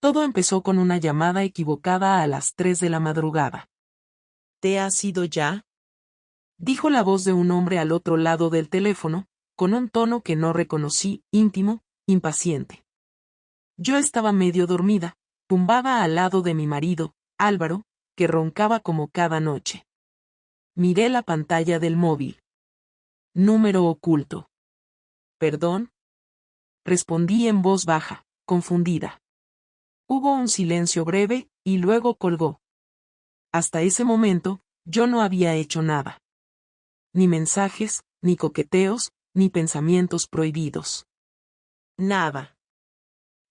Todo empezó con una llamada equivocada a las 3 de la madrugada. ¿Te has ido ya? Dijo la voz de un hombre al otro lado del teléfono, con un tono que no reconocí, íntimo, impaciente. Yo estaba medio dormida, tumbada al lado de mi marido, Álvaro, que roncaba como cada noche. Miré la pantalla del móvil. Número oculto. ¿Perdón? Respondí en voz baja, confundida. Hubo un silencio breve, y luego colgó. Hasta ese momento, yo no había hecho nada. Ni mensajes, ni coqueteos, ni pensamientos prohibidos. Nada.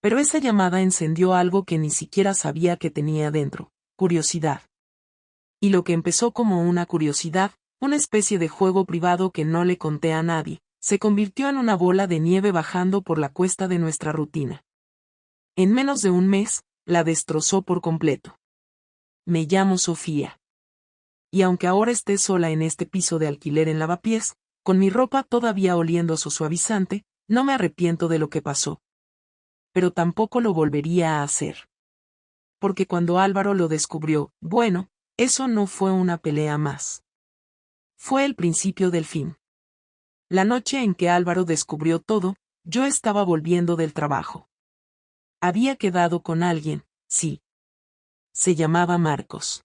Pero esa llamada encendió algo que ni siquiera sabía que tenía dentro, curiosidad. Y lo que empezó como una curiosidad, una especie de juego privado que no le conté a nadie, se convirtió en una bola de nieve bajando por la cuesta de nuestra rutina. En menos de un mes, la destrozó por completo. Me llamo Sofía. Y aunque ahora esté sola en este piso de alquiler en Lavapiés, con mi ropa todavía oliendo a su suavizante, no me arrepiento de lo que pasó. Pero tampoco lo volvería a hacer. Porque cuando Álvaro lo descubrió, bueno, eso no fue una pelea más. Fue el principio del fin. La noche en que Álvaro descubrió todo, yo estaba volviendo del trabajo. Había quedado con alguien, sí. Se llamaba Marcos.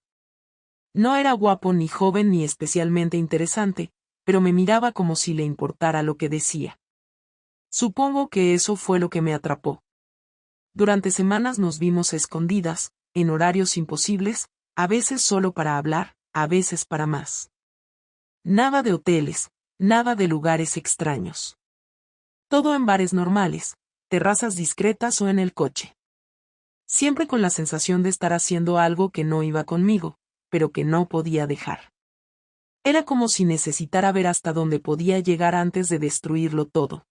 No era guapo ni joven ni especialmente interesante, pero me miraba como si le importara lo que decía. Supongo que eso fue lo que me atrapó. Durante semanas nos vimos escondidas, en horarios imposibles, a veces solo para hablar, a veces para más. Nada de hoteles, nada de lugares extraños. Todo en bares normales, terrazas discretas o en el coche. Siempre con la sensación de estar haciendo algo que no iba conmigo, pero que no podía dejar. Era como si necesitara ver hasta dónde podía llegar antes de destruirlo todo.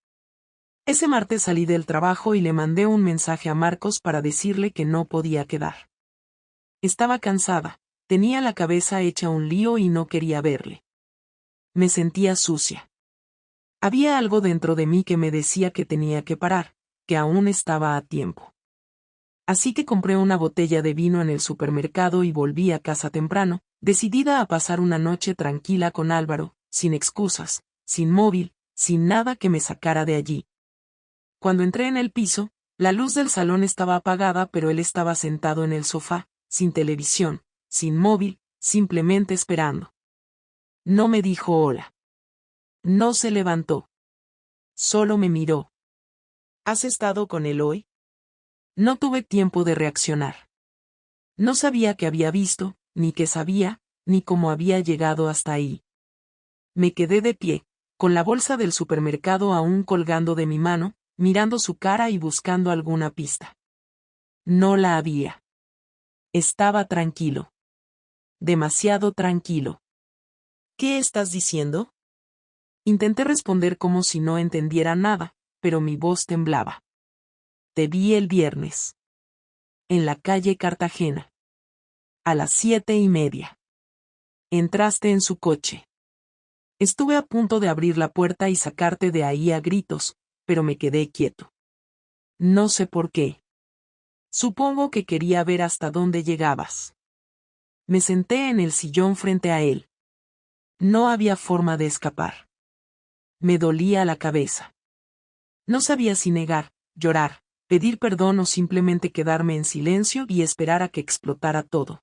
Ese martes salí del trabajo y le mandé un mensaje a Marcos para decirle que no podía quedar. Estaba cansada, tenía la cabeza hecha un lío y no quería verle. Me sentía sucia. Había algo dentro de mí que me decía que tenía que parar, que aún estaba a tiempo. Así que compré una botella de vino en el supermercado y volví a casa temprano, decidida a pasar una noche tranquila con Álvaro, sin excusas, sin móvil, sin nada que me sacara de allí. Cuando entré en el piso, la luz del salón estaba apagada, pero él estaba sentado en el sofá, sin televisión, sin móvil, simplemente esperando. No me dijo hola. No se levantó. Solo me miró. ¿Has estado con él hoy? No tuve tiempo de reaccionar. No sabía qué había visto, ni qué sabía, ni cómo había llegado hasta ahí. Me quedé de pie, con la bolsa del supermercado aún colgando de mi mano, mirando su cara y buscando alguna pista. No la había. Estaba tranquilo. Demasiado tranquilo. ¿Qué estás diciendo? Intenté responder como si no entendiera nada, pero mi voz temblaba. Te vi el viernes. En la calle Cartagena. A las 7:30. Entraste en su coche. Estuve a punto de abrir la puerta y sacarte de ahí a gritos, pero me quedé quieto. No sé por qué. Supongo que quería ver hasta dónde llegabas. Me senté en el sillón frente a él. No había forma de escapar. Me dolía la cabeza. No sabía si negar, llorar, pedir perdón o simplemente quedarme en silencio y esperar a que explotara todo.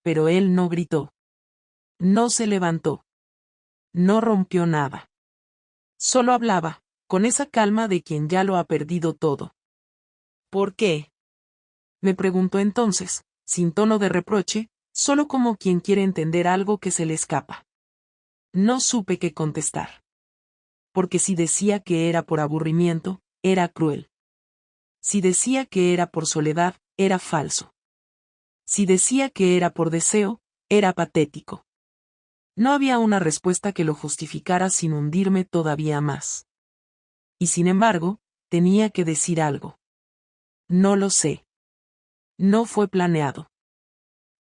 Pero él no gritó. No se levantó. No rompió nada. Solo hablaba, con esa calma de quien ya lo ha perdido todo. ¿Por qué? Me preguntó entonces, sin tono de reproche, solo como quien quiere entender algo que se le escapa. No supe qué contestar. Porque si decía que era por aburrimiento, era cruel. Si decía que era por soledad, era falso. Si decía que era por deseo, era patético. No había una respuesta que lo justificara sin hundirme todavía más. Y sin embargo, tenía que decir algo. No lo sé. No fue planeado.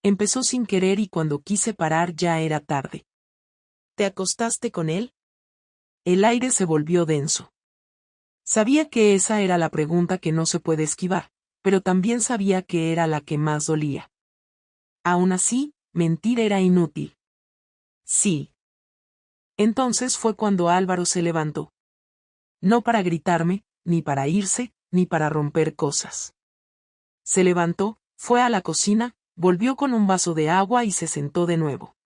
Empezó sin querer y cuando quise parar ya era tarde. ¿Te acostaste con él? El aire se volvió denso. Sabía que esa era la pregunta que no se puede esquivar, pero también sabía que era la que más dolía. Aún así, mentir era inútil. Sí. Entonces fue cuando Álvaro se levantó. No para gritarme, ni para irse, ni para romper cosas. Se levantó, fue a la cocina, volvió con un vaso de agua y se sentó de nuevo.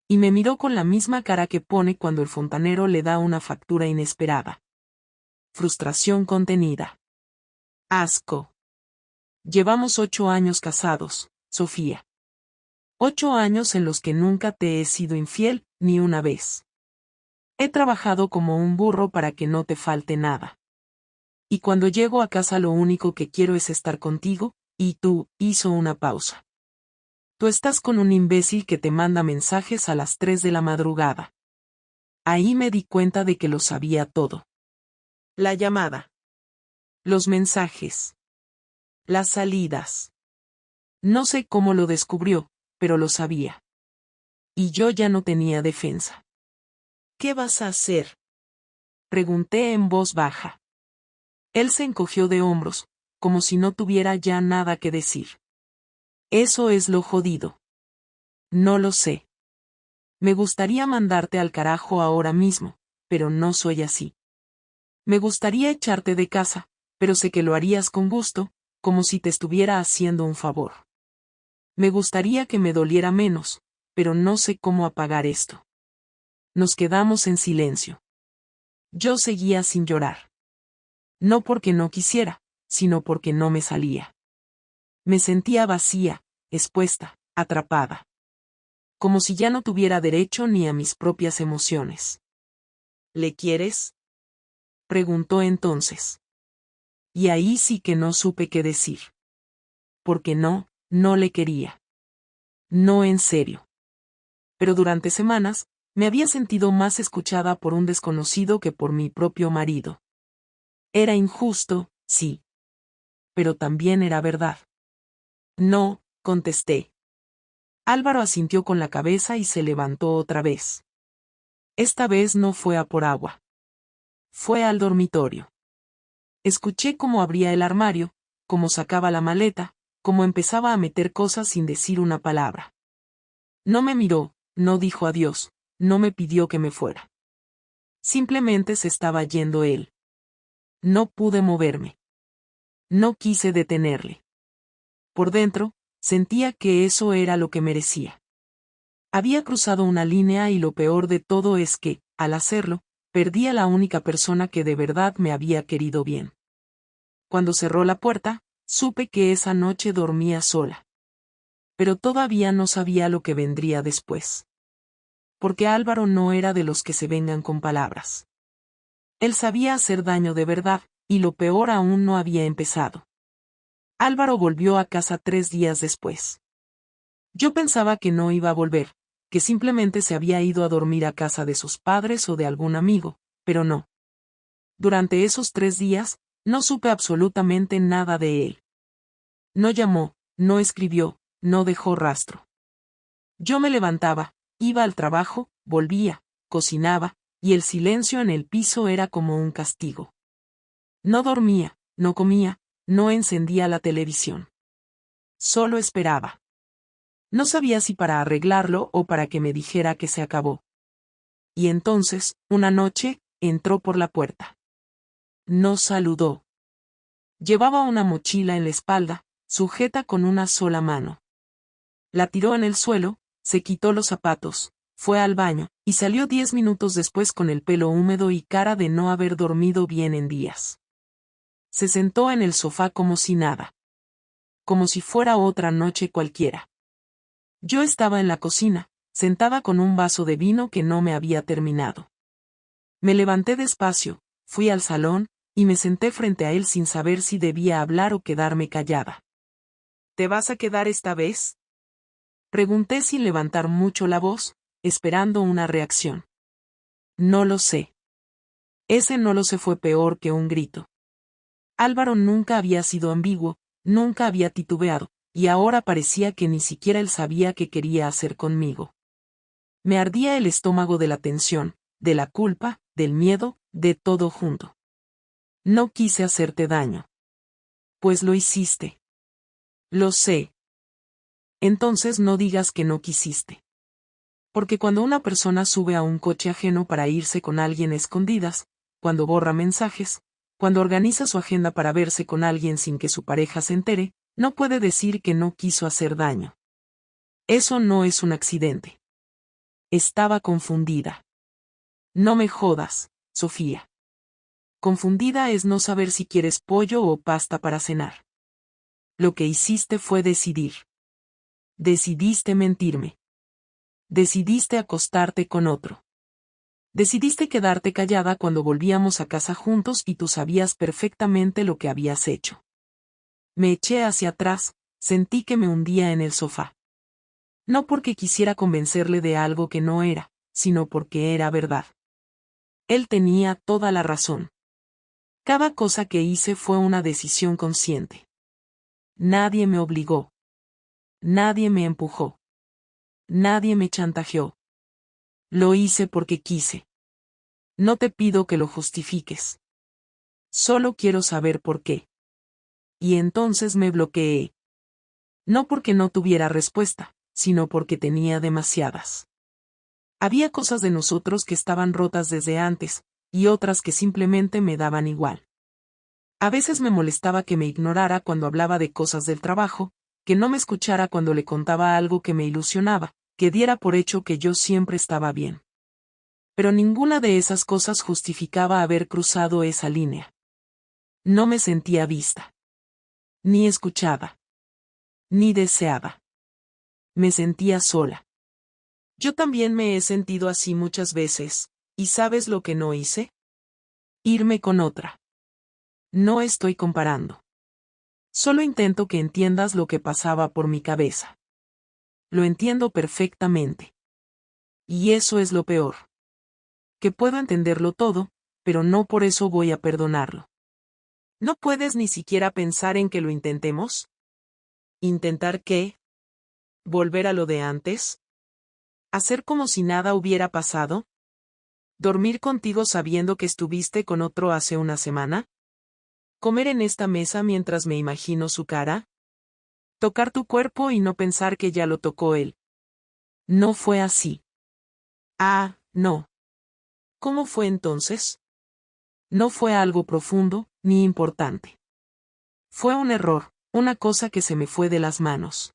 Y me miró con la misma cara que pone cuando el fontanero le da una factura inesperada. Frustración contenida. Asco. Llevamos 8 años casados, Sofía. 8 años en los que nunca te he sido infiel, ni una vez. He trabajado como un burro para que no te falte nada. Y cuando llego a casa lo único que quiero es estar contigo, y tú, hizo una pausa. Tú estás con un imbécil que te manda mensajes a las 3 de la madrugada. Ahí me di cuenta de que lo sabía todo. La llamada. Los mensajes. Las salidas. No sé cómo lo descubrió, pero lo sabía. Y yo ya no tenía defensa. ¿Qué vas a hacer? Pregunté en voz baja. Él se encogió de hombros, como si no tuviera ya nada que decir. Eso es lo jodido. No lo sé. Me gustaría mandarte al carajo ahora mismo, pero no soy así. Me gustaría echarte de casa, pero sé que lo harías con gusto, como si te estuviera haciendo un favor. Me gustaría que me doliera menos, pero no sé cómo apagar esto. Nos quedamos en silencio. Yo seguía sin llorar. No porque no quisiera, sino porque no me salía. Me sentía vacía, expuesta, atrapada. Como si ya no tuviera derecho ni a mis propias emociones. ¿Le quieres? Preguntó entonces. Y ahí sí que no supe qué decir. Porque no le quería. No en serio. Pero durante semanas, me había sentido más escuchada por un desconocido que por mi propio marido. Era injusto, sí. Pero también era verdad. No, contesté. Álvaro asintió con la cabeza y se levantó otra vez. Esta vez no fue a por agua. Fue al dormitorio. Escuché cómo abría el armario, cómo sacaba la maleta, cómo empezaba a meter cosas sin decir una palabra. No me miró, no dijo adiós, no me pidió que me fuera. Simplemente se estaba yendo él. No pude moverme. No quise detenerle. Por dentro, sentía que eso era lo que merecía. Había cruzado una línea y lo peor de todo es que, al hacerlo, perdí a la única persona que de verdad me había querido bien. Cuando cerró la puerta, supe que esa noche dormía sola. Pero todavía no sabía lo que vendría después. Porque Álvaro no era de los que se vengan con palabras. Él sabía hacer daño de verdad, y lo peor aún no había empezado. Álvaro volvió a casa 3 días después. Yo pensaba que no iba a volver, que simplemente se había ido a dormir a casa de sus padres o de algún amigo, pero no. Durante esos 3 días, no supe absolutamente nada de él. No llamó, no escribió, no dejó rastro. Yo me levantaba, iba al trabajo, volvía, cocinaba, y el silencio en el piso era como un castigo. No dormía, no comía, no encendía la televisión. Solo esperaba. No sabía si para arreglarlo o para que me dijera que se acabó. Y entonces, una noche, entró por la puerta. No saludó. Llevaba una mochila en la espalda, sujeta con una sola mano. La tiró en el suelo, se quitó los zapatos, fue al baño, y salió 10 minutos después con el pelo húmedo y cara de no haber dormido bien en días. Se sentó en el sofá como si nada. Como si fuera otra noche cualquiera. Yo estaba en la cocina, sentada con un vaso de vino que no me había terminado. Me levanté despacio, fui al salón, y me senté frente a él sin saber si debía hablar o quedarme callada. ¿Te vas a quedar esta vez? Pregunté sin levantar mucho la voz, esperando una reacción. No lo sé. Ese no lo sé fue peor que un grito. Álvaro nunca había sido ambiguo, nunca había titubeado, y ahora parecía que ni siquiera él sabía qué quería hacer conmigo. Me ardía el estómago de la tensión, de la culpa, del miedo, de todo junto. No quise hacerte daño. Pues lo hiciste. Lo sé. Entonces no digas que no quisiste. Porque cuando una persona sube a un coche ajeno para irse con alguien a escondidas, cuando borra mensajes, cuando organiza su agenda para verse con alguien sin que su pareja se entere, no puede decir que no quiso hacer daño. Eso no es un accidente. Estaba confundida. No me jodas, Sofía. Confundida es no saber si quieres pollo o pasta para cenar. Lo que hiciste fue decidir. Decidiste mentirme. Decidiste acostarte con otro. Decidiste quedarte callada cuando volvíamos a casa juntos y tú sabías perfectamente lo que habías hecho. Me eché hacia atrás, sentí que me hundía en el sofá. No porque quisiera convencerle de algo que no era, sino porque era verdad. Él tenía toda la razón. Cada cosa que hice fue una decisión consciente. Nadie me obligó. Nadie me empujó. Nadie me chantajeó. Lo hice porque quise. No te pido que lo justifiques. Solo quiero saber por qué. Y entonces me bloqueé. No porque no tuviera respuesta, sino porque tenía demasiadas. Había cosas de nosotros que estaban rotas desde antes, y otras que simplemente me daban igual. A veces me molestaba que me ignorara cuando hablaba de cosas del trabajo, que no me escuchara cuando le contaba algo que me ilusionaba, que diera por hecho que yo siempre estaba bien. Pero ninguna de esas cosas justificaba haber cruzado esa línea. No me sentía vista. Ni escuchada. Ni deseada. Me sentía sola. Yo también me he sentido así muchas veces, ¿y sabes lo que no hice? Irme con otra. No estoy comparando. Solo intento que entiendas lo que pasaba por mi cabeza. Lo entiendo perfectamente. Y eso es lo peor. Que puedo entenderlo todo, pero no por eso voy a perdonarlo. ¿No puedes ni siquiera pensar en que lo intentemos? ¿Intentar qué? ¿Volver a lo de antes? ¿Hacer como si nada hubiera pasado? ¿Dormir contigo sabiendo que estuviste con otro hace una semana? ¿Comer en esta mesa mientras me imagino su cara? ¿Tocar tu cuerpo y no pensar que ya lo tocó él? No fue así. Ah, no. ¿Cómo fue entonces? No fue algo profundo, ni importante. Fue un error, una cosa que se me fue de las manos.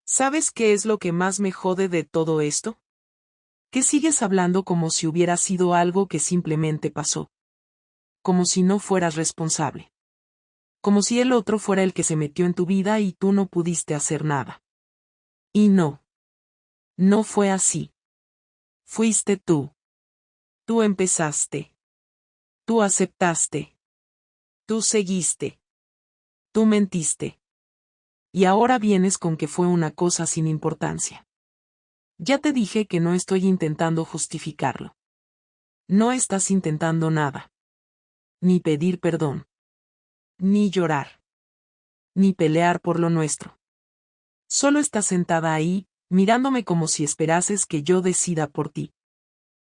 ¿Sabes qué es lo que más me jode de todo esto? Que sigues hablando como si hubiera sido algo que simplemente pasó. Como si no fueras responsable. Como si el otro fuera el que se metió en tu vida y tú no pudiste hacer nada. Y no. No fue así. Fuiste tú. Tú empezaste. Tú aceptaste. Tú seguiste. Tú mentiste. Y ahora vienes con que fue una cosa sin importancia. Ya te dije que no estoy intentando justificarlo. No estás intentando nada. Ni pedir perdón. Ni llorar. Ni pelear por lo nuestro. Solo estás sentada ahí, mirándome como si esperases que yo decida por ti.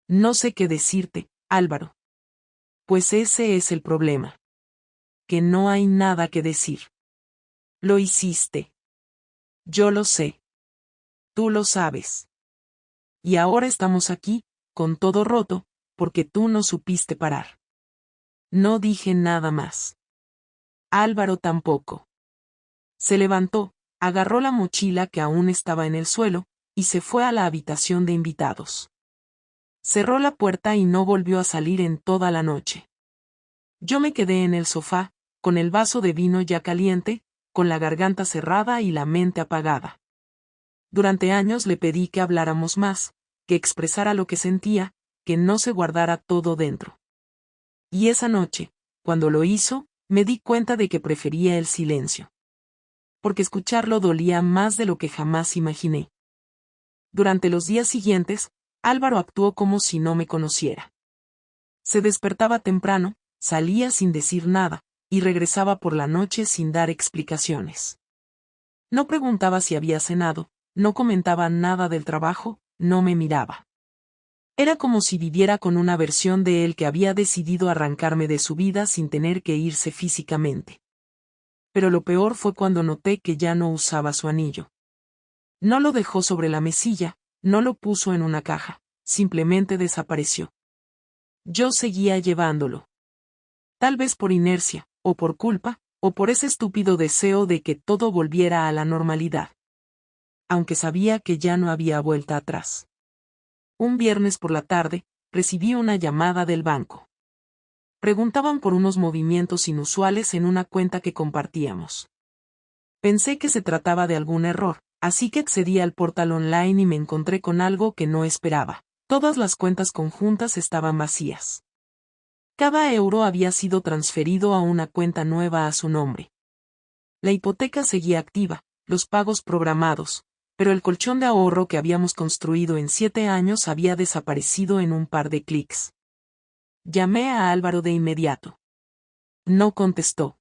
No sé qué decirte, Álvaro. Pues ese es el problema. Que no hay nada que decir. Lo hiciste. Yo lo sé. Tú lo sabes. Y ahora estamos aquí, con todo roto, porque tú no supiste parar. No dije nada más. Álvaro tampoco. Se levantó, agarró la mochila que aún estaba en el suelo, y se fue a la habitación de invitados. Cerró la puerta y no volvió a salir en toda la noche. Yo me quedé en el sofá, con el vaso de vino ya caliente, con la garganta cerrada y la mente apagada. Durante años le pedí que habláramos más, que expresara lo que sentía, que no se guardara todo dentro. Y esa noche, cuando lo hizo, me di cuenta de que prefería el silencio. Porque escucharlo dolía más de lo que jamás imaginé. Durante los días siguientes, Álvaro actuó como si no me conociera. Se despertaba temprano, salía sin decir nada, y regresaba por la noche sin dar explicaciones. No preguntaba si había cenado, no comentaba nada del trabajo, no me miraba. Era como si viviera con una versión de él que había decidido arrancarme de su vida sin tener que irse físicamente. Pero lo peor fue cuando noté que ya no usaba su anillo. No lo dejó sobre la mesilla, no lo puso en una caja, simplemente desapareció. Yo seguía llevándolo. Tal vez por inercia, o por culpa, o por ese estúpido deseo de que todo volviera a la normalidad. Aunque sabía que ya no había vuelta atrás. Un viernes por la tarde, recibí una llamada del banco. Preguntaban por unos movimientos inusuales en una cuenta que compartíamos. Pensé que se trataba de algún error, así que accedí al portal online y me encontré con algo que no esperaba. Todas las cuentas conjuntas estaban vacías. Cada euro había sido transferido a una cuenta nueva a su nombre. La hipoteca seguía activa, los pagos programados, pero el colchón de ahorro que habíamos construido en 7 años había desaparecido en un par de clics. Llamé a Álvaro de inmediato. No contestó.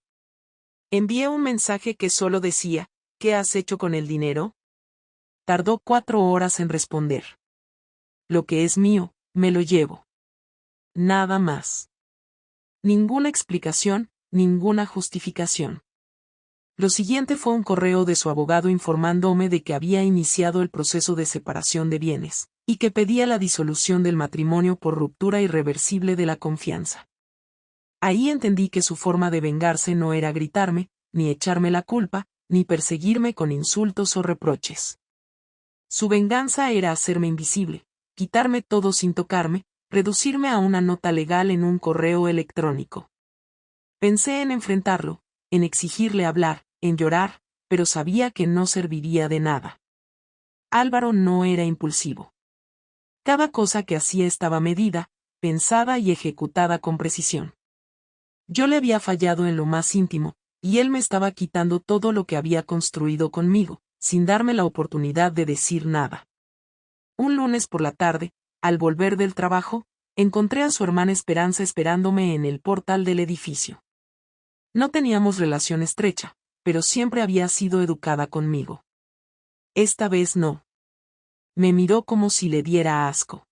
Envié un mensaje que solo decía, ¿qué has hecho con el dinero? Tardó 4 horas en responder. Lo que es mío, me lo llevo. Nada más. Ninguna explicación, ninguna justificación. Lo siguiente fue un correo de su abogado informándome de que había iniciado el proceso de separación de bienes, y que pedía la disolución del matrimonio por ruptura irreversible de la confianza. Ahí entendí que su forma de vengarse no era gritarme, ni echarme la culpa, ni perseguirme con insultos o reproches. Su venganza era hacerme invisible, quitarme todo sin tocarme, reducirme a una nota legal en un correo electrónico. Pensé en enfrentarlo, en exigirle hablar, en llorar, pero sabía que no serviría de nada. Álvaro no era impulsivo. Cada cosa que hacía estaba medida, pensada y ejecutada con precisión. Yo le había fallado en lo más íntimo, y él me estaba quitando todo lo que había construido conmigo, sin darme la oportunidad de decir nada. Un lunes por la tarde, al volver del trabajo, encontré a su hermana Esperanza esperándome en el portal del edificio. No teníamos relación estrecha, pero siempre había sido educada conmigo. Esta vez no. Me miró como si le diera asco.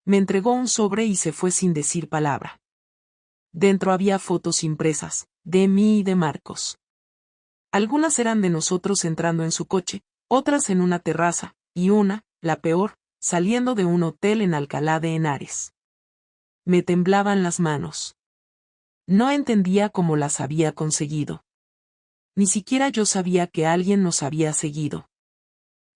Me entregó un sobre y se fue sin decir palabra. Dentro había fotos impresas, de mí y de Marcos. Algunas eran de nosotros entrando en su coche, otras en una terraza, y una, la peor, saliendo de un hotel en Alcalá de Henares. Me temblaban las manos. No entendía cómo las había conseguido. Ni siquiera yo sabía que alguien nos había seguido.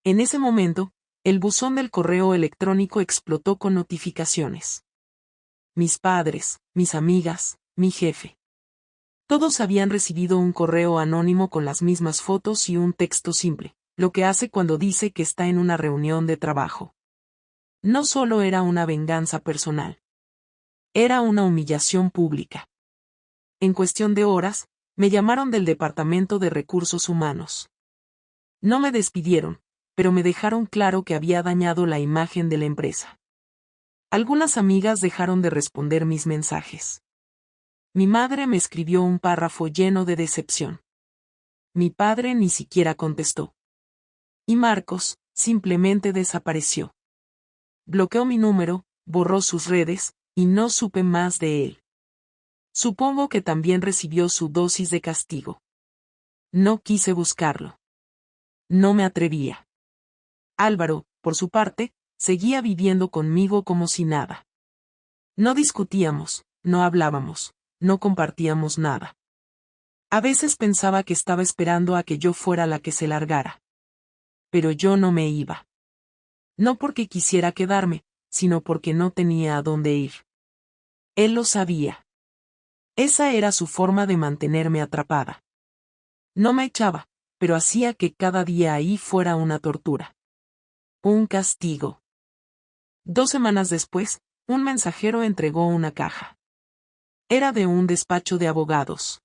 En ese momento, el buzón del correo electrónico explotó con notificaciones. Mis padres, mis amigas, mi jefe. Todos habían recibido un correo anónimo con las mismas fotos y un texto simple, lo que hace cuando dice que está en una reunión de trabajo. No solo era una venganza personal. Era una humillación pública. En cuestión de horas, me llamaron del Departamento de Recursos Humanos. No me despidieron, pero me dejaron claro que había dañado la imagen de la empresa. Algunas amigas dejaron de responder mis mensajes. Mi madre me escribió un párrafo lleno de decepción. Mi padre ni siquiera contestó. Y Marcos, simplemente desapareció. Bloqueó mi número, borró sus redes, y no supe más de él. Supongo que también recibió su dosis de castigo. No quise buscarlo. No me atrevía. Álvaro, por su parte, seguía viviendo conmigo como si nada. No discutíamos, no hablábamos, no compartíamos nada. A veces pensaba que estaba esperando a que yo fuera la que se largara. Pero yo no me iba. No porque quisiera quedarme, sino porque no tenía a dónde ir. Él lo sabía. Esa era su forma de mantenerme atrapada. No me echaba, pero hacía que cada día ahí fuera una tortura. Un castigo. 2 semanas después, un mensajero entregó una caja. Era de un despacho de abogados.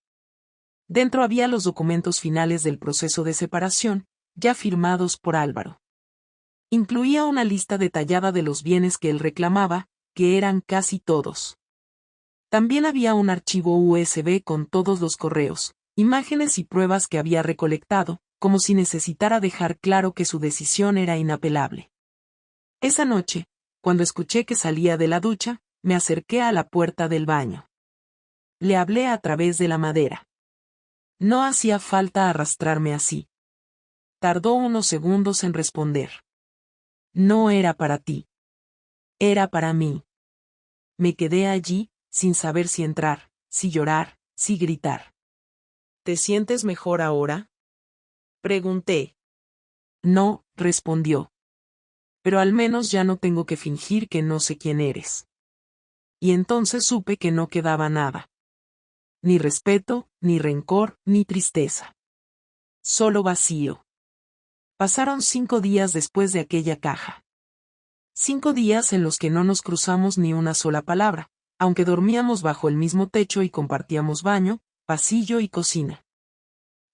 Dentro había los documentos finales del proceso de separación, ya firmados por Álvaro. Incluía una lista detallada de los bienes que él reclamaba, que eran casi todos. También había un archivo USB con todos los correos, imágenes y pruebas que había recolectado, como si necesitara dejar claro que su decisión era inapelable. Esa noche, cuando escuché que salía de la ducha, me acerqué a la puerta del baño. Le hablé a través de la madera. No hacía falta arrastrarme así. Tardó unos segundos en responder. No era para ti. Era para mí. Me quedé allí, sin saber si entrar, si llorar, si gritar. ¿Te sientes mejor ahora? Pregunté. No, respondió. Pero al menos ya no tengo que fingir que no sé quién eres. Y entonces supe que no quedaba nada. Ni respeto, ni rencor, ni tristeza. Solo vacío. Pasaron 5 días después de aquella caja. 5 días en los que no nos cruzamos ni una sola palabra, aunque dormíamos bajo el mismo techo y compartíamos baño, pasillo y cocina.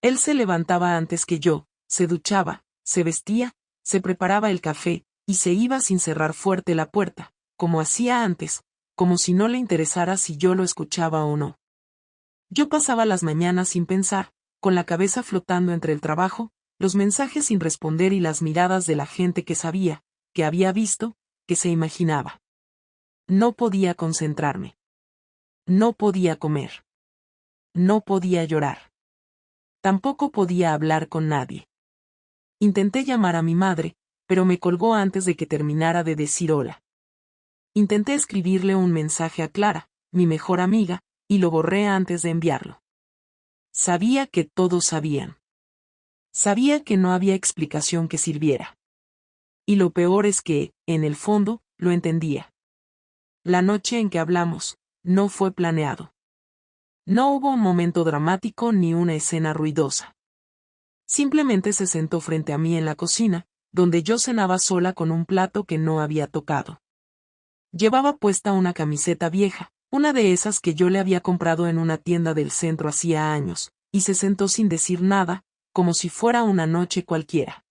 Él se levantaba antes que yo, se duchaba, se vestía, se preparaba el café, y se iba sin cerrar fuerte la puerta, como hacía antes, como si no le interesara si yo lo escuchaba o no. Yo pasaba las mañanas sin pensar, con la cabeza flotando entre el trabajo, los mensajes sin responder y las miradas de la gente que sabía, que había visto, que se imaginaba. No podía concentrarme. No podía comer. No podía llorar. Tampoco podía hablar con nadie. Intenté llamar a mi madre, pero me colgó antes de que terminara de decir hola. Intenté escribirle un mensaje a Clara, mi mejor amiga, y lo borré antes de enviarlo. Sabía que todos sabían. Sabía que no había explicación que sirviera. Y lo peor es que, en el fondo, lo entendía. La noche en que hablamos, no fue planeado. No hubo un momento dramático ni una escena ruidosa. Simplemente se sentó frente a mí en la cocina, donde yo cenaba sola con un plato que no había tocado. Llevaba puesta una camiseta vieja, una de esas que yo le había comprado en una tienda del centro hacía años, y se sentó sin decir nada, como si fuera una noche cualquiera.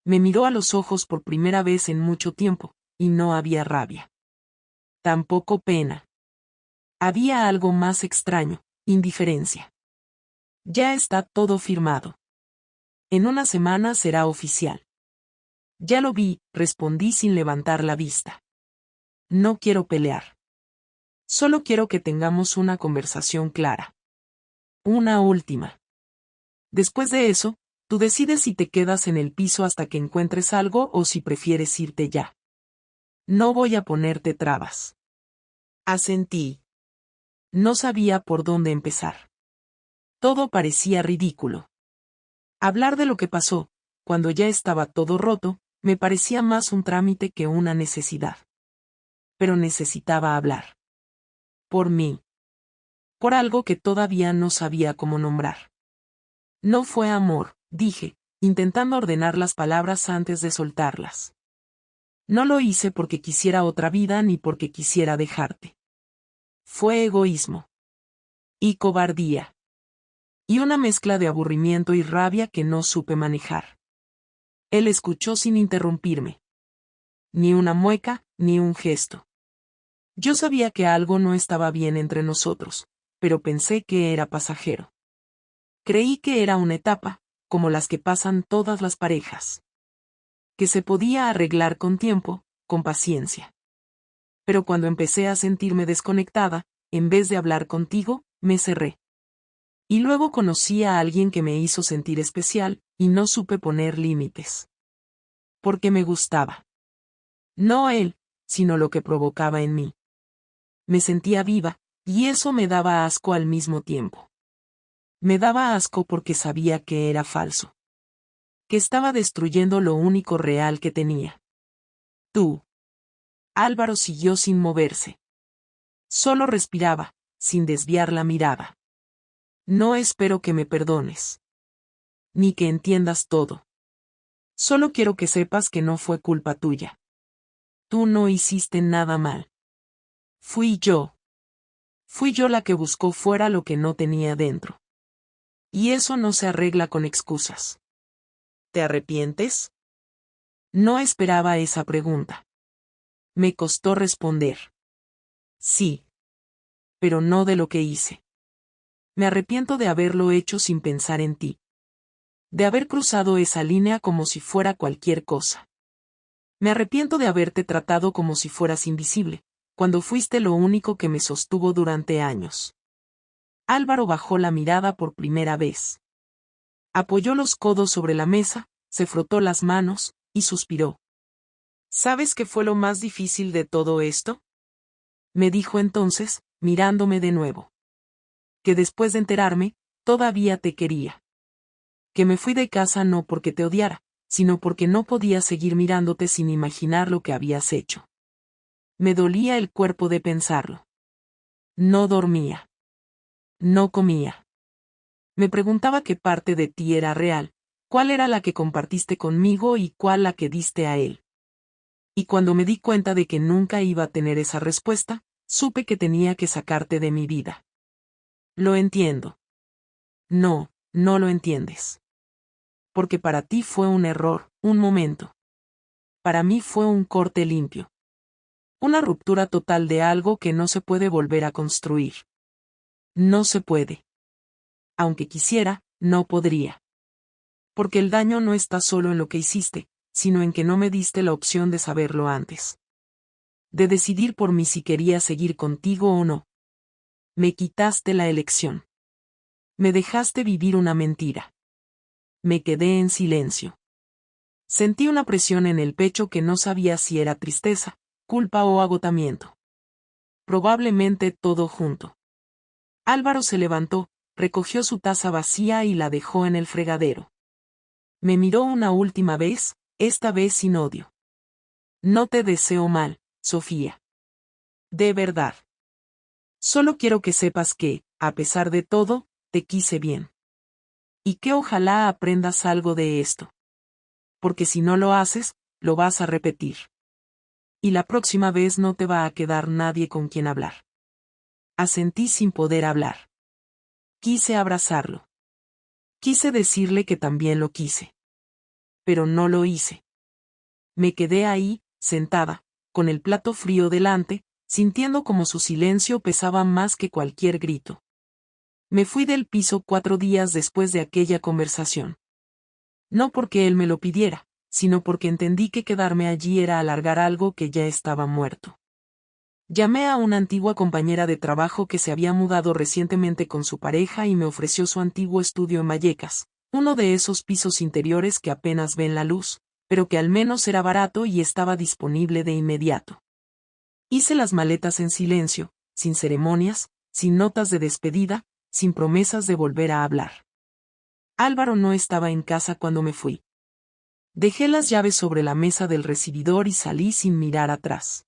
Me miró a los ojos por primera vez en mucho tiempo, y no había rabia. Tampoco pena. Había algo más extraño, indiferencia. Ya está todo firmado. En una semana será oficial. Ya lo vi, respondí sin levantar la vista. No quiero pelear. Solo quiero que tengamos una conversación clara. Una última. Después de eso, tú decides si te quedas en el piso hasta que encuentres algo o si prefieres irte ya. No voy a ponerte trabas. Asentí. No sabía por dónde empezar. Todo parecía ridículo. Hablar de lo que pasó, cuando ya estaba todo roto, me parecía más un trámite que una necesidad. Pero necesitaba hablar. Por mí. Por algo que todavía no sabía cómo nombrar. No fue amor, dije, intentando ordenar las palabras antes de soltarlas. No lo hice porque quisiera otra vida ni porque quisiera dejarte. Fue egoísmo. Y cobardía. Y una mezcla de aburrimiento y rabia que no supe manejar. Él escuchó sin interrumpirme. Ni una mueca, ni un gesto. Yo sabía que algo no estaba bien entre nosotros, pero pensé que era pasajero. Creí que era una etapa, como las que pasan todas las parejas. Que se podía arreglar con tiempo, con paciencia. Pero cuando empecé a sentirme desconectada, en vez de hablar contigo, me cerré. Y luego conocí a alguien que me hizo sentir especial, y no supe poner límites. Porque me gustaba. No él, sino lo que provocaba en mí. Me sentía viva, y eso me daba asco al mismo tiempo. Me daba asco porque sabía que era falso. Que estaba destruyendo lo único real que tenía. Tú. Álvaro siguió sin moverse. Solo respiraba, sin desviar la mirada. No espero que me perdones. Ni que entiendas todo. Solo quiero que sepas que no fue culpa tuya. Tú no hiciste nada mal. Fui yo. Fui yo la que buscó fuera lo que no tenía dentro. Y eso no se arregla con excusas. ¿Te arrepientes? No esperaba esa pregunta. Me costó responder. Sí. Pero no de lo que hice. Me arrepiento de haberlo hecho sin pensar en ti. De haber cruzado esa línea como si fuera cualquier cosa. Me arrepiento de haberte tratado como si fueras invisible, cuando fuiste lo único que me sostuvo durante años. Álvaro bajó la mirada por primera vez. Apoyó los codos sobre la mesa, se frotó las manos, y suspiró. ¿Sabes qué fue lo más difícil de todo esto? Me dijo entonces, mirándome de nuevo. Que después de enterarme, todavía te quería. Que me fui de casa no porque te odiara, sino porque no podía seguir mirándote sin imaginar lo que habías hecho. Me dolía el cuerpo de pensarlo. No dormía. No comía. Me preguntaba qué parte de ti era real, cuál era la que compartiste conmigo y cuál la que diste a él. Y cuando me di cuenta de que nunca iba a tener esa respuesta, supe que tenía que sacarte de mi vida. Lo entiendo. No, no lo entiendes. Porque para ti fue un error, un momento. Para mí fue un corte limpio. Una ruptura total de algo que no se puede volver a construir. No se puede. Aunque quisiera, no podría. Porque el daño no está solo en lo que hiciste, sino en que no me diste la opción de saberlo antes. De decidir por mí si quería seguir contigo o no. Me quitaste la elección. Me dejaste vivir una mentira. Me quedé en silencio. Sentí una presión en el pecho que no sabía si era tristeza, culpa o agotamiento. Probablemente todo junto. Álvaro se levantó, recogió su taza vacía y la dejó en el fregadero. Me miró una última vez, esta vez sin odio. No te deseo mal, Sofía. De verdad. Solo quiero que sepas que, a pesar de todo, te quise bien. Y que ojalá aprendas algo de esto. Porque si no lo haces, lo vas a repetir. Y la próxima vez no te va a quedar nadie con quien hablar. Asentí sin poder hablar. Quise abrazarlo. Quise decirle que también lo quise. Pero no lo hice. Me quedé ahí, sentada, con el plato frío delante, sintiendo como su silencio pesaba más que cualquier grito. Me fui del piso 4 días después de aquella conversación. No porque él me lo pidiera, sino porque entendí que quedarme allí era alargar algo que ya estaba muerto. Llamé a una antigua compañera de trabajo que se había mudado recientemente con su pareja y me ofreció su antiguo estudio en Vallecas, uno de esos pisos interiores que apenas ven la luz, pero que al menos era barato y estaba disponible de inmediato. Hice las maletas en silencio, sin ceremonias, sin notas de despedida, sin promesas de volver a hablar. Álvaro no estaba en casa cuando me fui. Dejé las llaves sobre la mesa del recibidor y salí sin mirar atrás.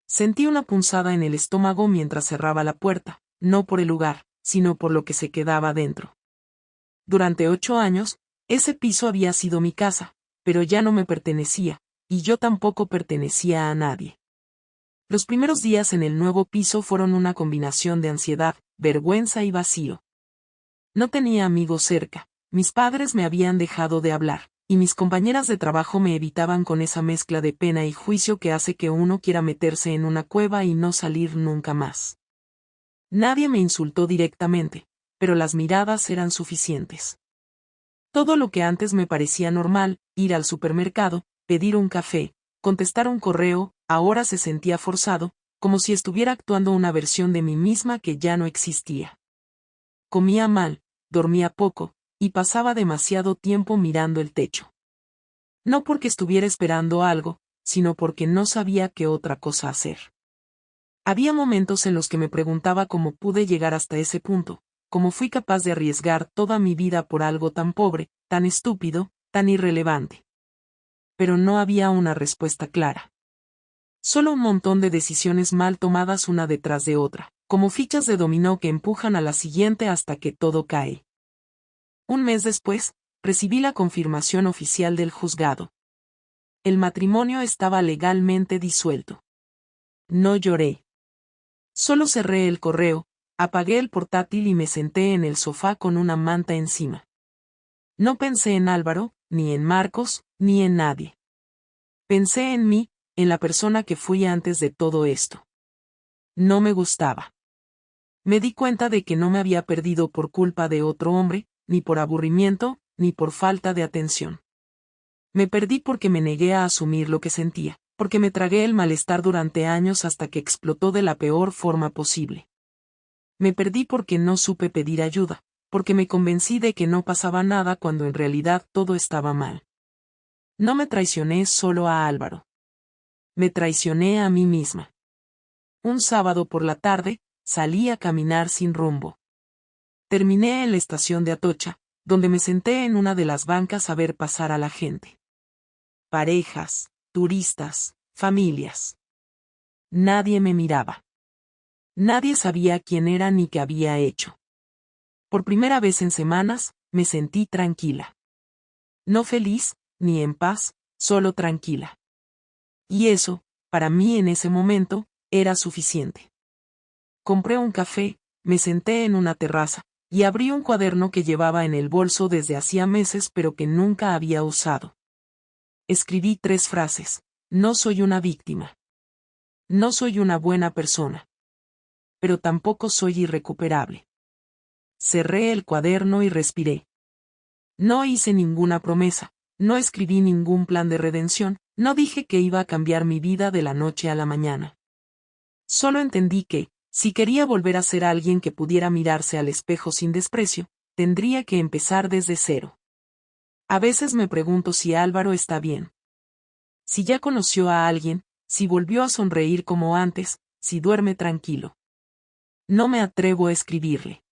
Sentí una punzada en el estómago mientras cerraba la puerta, no por el lugar, sino por lo que se quedaba dentro. Durante 8 años, ese piso había sido mi casa, pero ya no me pertenecía, y yo tampoco pertenecía a nadie. Los primeros días en el nuevo piso fueron una combinación de ansiedad, vergüenza y vacío. No tenía amigos cerca, mis padres me habían dejado de hablar, y mis compañeras de trabajo me evitaban con esa mezcla de pena y juicio que hace que uno quiera meterse en una cueva y no salir nunca más. Nadie me insultó directamente, pero las miradas eran suficientes. Todo lo que antes me parecía normal, ir al supermercado, pedir un café, contestar un correo, ahora se sentía forzado, como si estuviera actuando una versión de mí misma que ya no existía. Comía mal, dormía poco, y pasaba demasiado tiempo mirando el techo. No porque estuviera esperando algo, sino porque no sabía qué otra cosa hacer. Había momentos en los que me preguntaba cómo pude llegar hasta ese punto, cómo fui capaz de arriesgar toda mi vida por algo tan pobre, tan estúpido, tan irrelevante. Pero no había una respuesta clara. Solo un montón de decisiones mal tomadas una detrás de otra, como fichas de dominó que empujan a la siguiente hasta que todo cae. Un mes después, recibí la confirmación oficial del juzgado. El matrimonio estaba legalmente disuelto. No lloré. Solo cerré el correo, apagué el portátil y me senté en el sofá con una manta encima. No pensé en Álvaro, ni en Marcos, ni en nadie. Pensé en mí, en la persona que fui antes de todo esto. No me gustaba. Me di cuenta de que no me había perdido por culpa de otro hombre, ni por aburrimiento, ni por falta de atención. Me perdí porque me negué a asumir lo que sentía, porque me tragué el malestar durante años hasta que explotó de la peor forma posible. Me perdí porque no supe pedir ayuda, porque me convencí de que no pasaba nada cuando en realidad todo estaba mal. No me traicioné solo a Álvaro. Me traicioné a mí misma. Un sábado por la tarde, salí a caminar sin rumbo. Terminé en la estación de Atocha, donde me senté en una de las bancas a ver pasar a la gente. Parejas, turistas, familias. Nadie me miraba. Nadie sabía quién era ni qué había hecho. Por primera vez en semanas, me sentí tranquila. No feliz, ni en paz, solo tranquila. Y eso, para mí en ese momento, era suficiente. Compré un café, me senté en una terraza, y abrí un cuaderno que llevaba en el bolso desde hacía meses pero que nunca había usado. Escribí 3 frases. No soy una víctima. No soy una buena persona. Pero tampoco soy irrecuperable. Cerré el cuaderno y respiré. No hice ninguna promesa, no escribí ningún plan de redención, no dije que iba a cambiar mi vida de la noche a la mañana. Solo entendí que, si quería volver a ser alguien que pudiera mirarse al espejo sin desprecio, tendría que empezar desde cero. A veces me pregunto si Álvaro está bien. Si ya conoció a alguien, si volvió a sonreír como antes, si duerme tranquilo. No me atrevo a escribirle.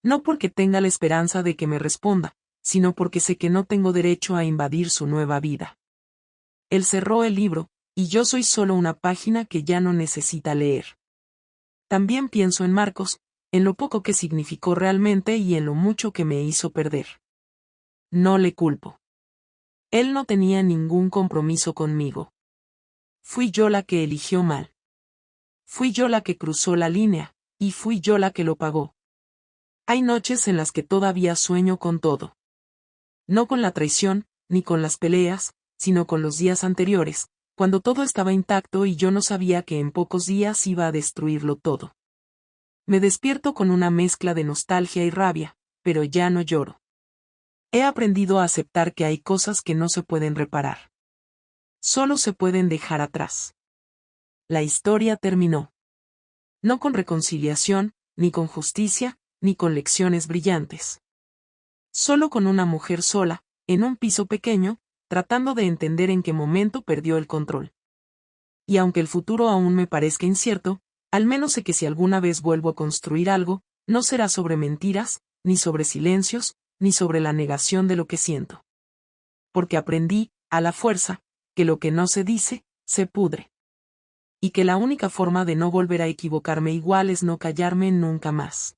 No porque tenga la esperanza de que me responda, sino porque sé que no tengo derecho a invadir su nueva vida. Él cerró el libro, y yo soy solo una página que ya no necesita leer. También pienso en Marcos, en lo poco que significó realmente y en lo mucho que me hizo perder. No le culpo. Él no tenía ningún compromiso conmigo. Fui yo la que eligió mal. Fui yo la que cruzó la línea, y fui yo la que lo pagó. Hay noches en las que todavía sueño con todo. No con la traición, ni con las peleas, sino con los días anteriores, cuando todo estaba intacto y yo no sabía que en pocos días iba a destruirlo todo. Me despierto con una mezcla de nostalgia y rabia, pero ya no lloro. He aprendido a aceptar que hay cosas que no se pueden reparar. Solo se pueden dejar atrás. La historia terminó. No con reconciliación, ni con justicia, ni con lecciones brillantes. Solo con una mujer sola, en un piso pequeño, tratando de entender en qué momento perdió el control. Y aunque el futuro aún me parezca incierto, al menos sé que si alguna vez vuelvo a construir algo, no será sobre mentiras, ni sobre silencios, ni sobre la negación de lo que siento. Porque aprendí, a la fuerza, que lo que no se dice, se pudre. Y que la única forma de no volver a equivocarme igual es no callarme nunca más.